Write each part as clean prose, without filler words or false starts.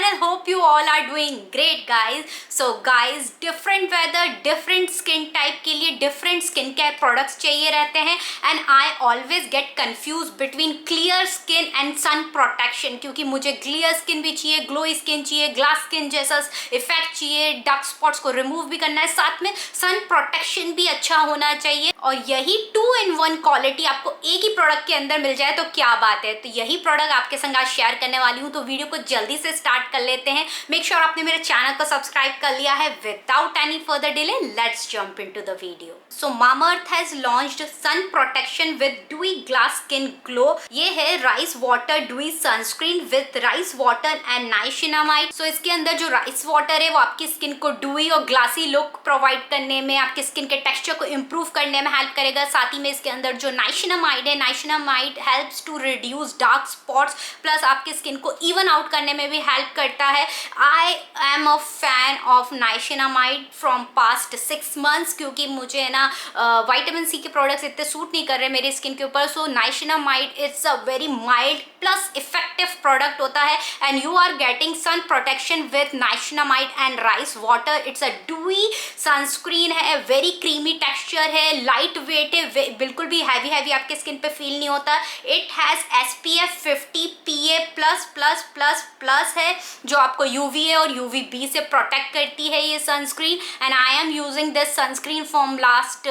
well, hope you all are doing great guys. So guys, different weather, different skin type के लिए different skin care products चाहिए रहते हैं and I always get confused between clear skin and sun protection क्योंकि मुझे clear skin भी चाहिए, glowy skin चाहिए, glass skin जैसा effect चाहिए, dark spots को remove भी करना है, साथ में sun protection भी अच्छा होना चाहिए और यही 2-in-1 क्वालिटी आपको एक ही प्रोडक्ट के अंदर मिल जाए तो क्या बात है। तो यही प्रोडक्ट आपके संग आज शेयर करने वाली हूँ, तो वीडियो को जल्दी से स्टार्ट कर लेते हैं। मेक श्योर आपने मेरे चैनल को सब्सक्राइब कर लिया है। Without any further delay let's jump into the video. So Mamaearth has launched sun protection with dewy glass skin glow. ये है rice water dewy sunscreen with rice water and niacinamide. So इसके अंदर जो rice water है वो आपकी skin को डूई और ग्लासी लुक प्रोवाइड करने में, आपके स्किन के टेक्सचर को इम्प्रूव करने में हेल्प करेगा। साथ ही में इसके अंदर जो नाइसिनामाइड है, niacinamide helps to reduce dark spots, plus आपके स्किन को इवन आउट करने में भी हेल्प करता है। I am a fan of niacinamide from past 6 months क्योंकि मुझे ना विटामिन सी के प्रोडक्ट्स इतने सूट नहीं कर रहे मेरी स्किन के ऊपर। So niacinamide it's a very mild plus effective product होता है and you are getting sun protection with niacinamide and rice water. It's a dewy sunscreen है, वेरी क्रीमी टेक्सचर है, लाइट वेट है, बिल्कुल भी हैवी आपके स्किन पे feel नहीं होता। इट हैज SPF 50 PA++++ है जो आपको UVA और UVB से प्रोटेक्ट करती है ये sunscreen. And I am using this sunscreen from last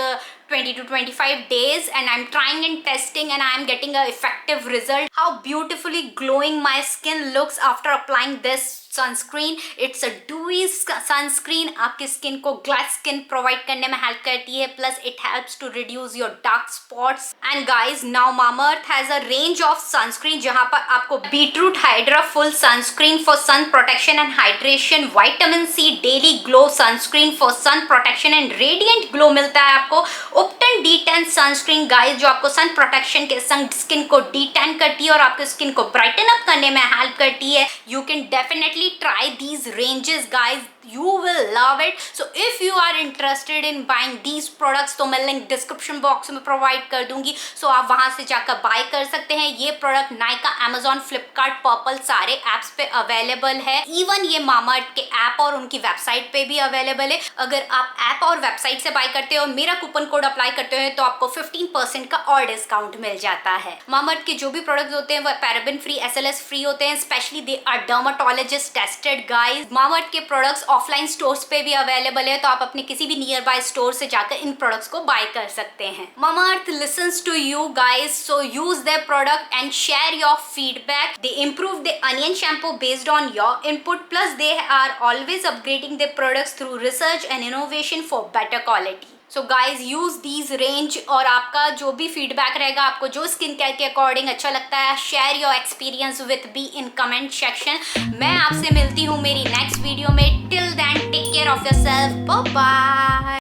20 to 25 days and I'm trying and testing and I am getting a effective result. How beautifully glowing my skin looks after applying this sunscreen. It's a dewy sunscreen, आपकी skin को glass skin provide करने में help करती है, plus it helps to reduce your dark spots. And guys now Mamaearth has a range of sunscreen जहां पर आपको beetroot hydra full sunscreen for sun protection and hydration, vitamin C daily glow sunscreen for sun protection and radiant glow मिलता है आपको। उपटन D10 sunscreen guys जो आपको sun protection के संग स्किन को D10 करती है और आपके स्किन को ब्राइटन अप करने में हेल्प करती है। You can definitely try these ranges guys, you will love it. So if you are interested in buying these products तो मैं लिंक डिस्क्रिप्शन बॉक्स में प्रोवाइड कर दूंगी, सो आप वहां से जाकर बाय कर सकते हैं। ये product Nykaa, Amazon, Flipkart, purple सारे एप्स पे अवेलेबल है। इवन ये Mamaearth के ऐप और उनकी वेबसाइट पे भी अवेलेबल है। अगर आप ऐप और वेबसाइट से बाय करते हो और मेरा कूपन कोड अप्लाई करते हो तो आपको 15% का और डिस्काउंट मिल जाता है। Mamaearth के जो भी प्रोडक्ट्स होते हैं वो पैराबेन फ्री, SLS फ्री होते हैं। Specially they are dermatologist tested guys. Mamaearth के प्रोडक्ट्स ऑफलाइन स्टोर्स पे भी अवेलेबल है, तो आप अपने किसी भी नियर बाय स्टोर से जाकर इन प्रोडक्ट्स को बाय कर सकते हैं। Mamaearth listens to you guys, so use their product and share your feedback. They improve the onion shampoo based on your input, plus they are always upgrading their products through research and innovation for better quality. So guys use these range और आपका जो भी feedback रहेगा, आपको जो skin care के according अच्छा लगता है, share your experience with me in comment section. मैं आपसे मिलती हूँ मेरी नेक्स्ट वीडियो में। Till then take care of yourself, bye bye.